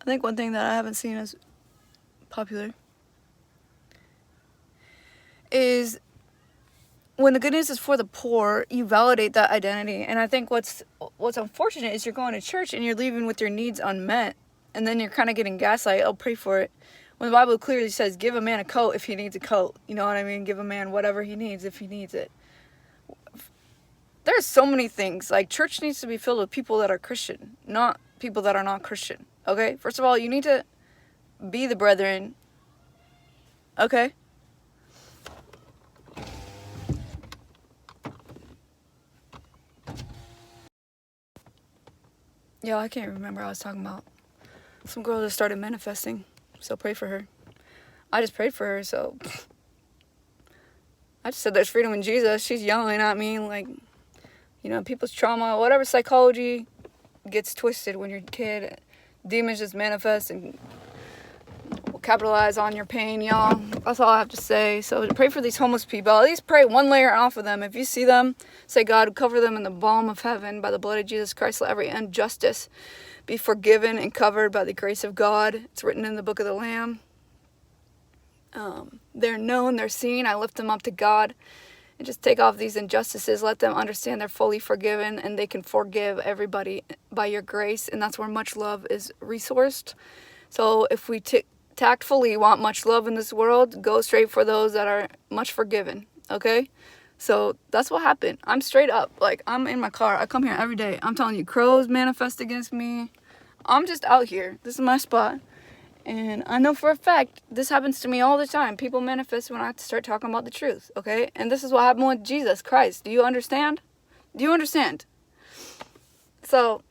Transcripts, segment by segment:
think one thing that I haven't seen as popular is when the good news is for the poor, you validate that identity. And I think what's unfortunate is you're going to church and you're leaving with your needs unmet, and then you're kind of getting gaslight. I'll pray for it. When the Bible clearly says, give a man a coat if he needs a coat. You know what I mean? Give a man whatever he needs if he needs it. There's so many things. Like, church needs to be filled with people that are Christian, not people that are not Christian. Okay? First of all, you need to be the brethren. Okay? Yeah, I can't remember what I was talking about. Some girl just started manifesting, so pray for her. I just prayed for her, so I just said there's freedom in Jesus. She's yelling at me like, you know, people's trauma, whatever psychology gets twisted when you're a kid. Demons just manifest and capitalize on your pain, y'all. That's all I have to say. So pray for these homeless people. At least pray one layer off of them. If you see them, say, God, cover them in the balm of heaven by the blood of Jesus Christ. Let every injustice be forgiven and covered by the grace of God. It's written in the book of the Lamb. They're known, they're seen. I lift them up to God and just take off these injustices. Let them understand they're fully forgiven and they can forgive everybody by your grace. And that's where much love is resourced. So if we tactfully want much love in this world, go straight for those that are much forgiven. Okay? So that's what happened. I'm straight up. Like, I'm in my car. I come here every day. I'm telling you, crows manifest against me. I'm just out here. This is my spot. And I know for a fact this happens to me all the time. People manifest when I start talking about the truth, okay? And this is what happened with Jesus Christ. Do you understand? Do you understand? So,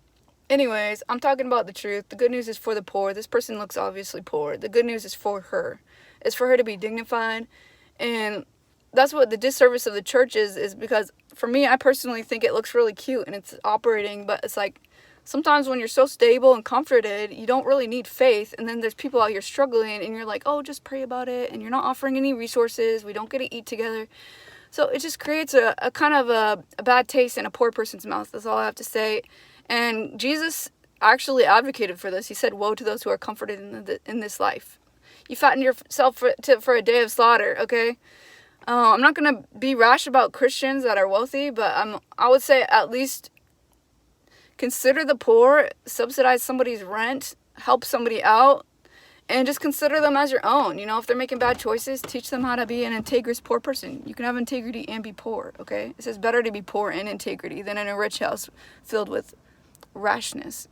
anyways, I'm talking about the truth. The good news is for the poor. This person looks obviously poor. The good news is for her. It's for her to be dignified. And that's what the disservice of the church is because for me, I personally think it looks really cute and it's operating, but it's like, sometimes when you're so stable and comforted, you don't really need faith. And then there's people out here struggling and you're like, oh, just pray about it. And you're not offering any resources. We don't get to eat together. So it just creates a kind of a bad taste in a poor person's mouth. That's all I have to say. And Jesus actually advocated for this. He said, woe to those who are comforted in this life. You fatten yourself for a day of slaughter, okay? I'm not going to be rash about Christians that are wealthy, but I would say at least consider the poor, subsidize somebody's rent, help somebody out, and just consider them as your own. You know, if they're making bad choices, teach them how to be an integrous poor person. You can have integrity and be poor, okay? It says better to be poor in integrity than in a rich house filled with rashness.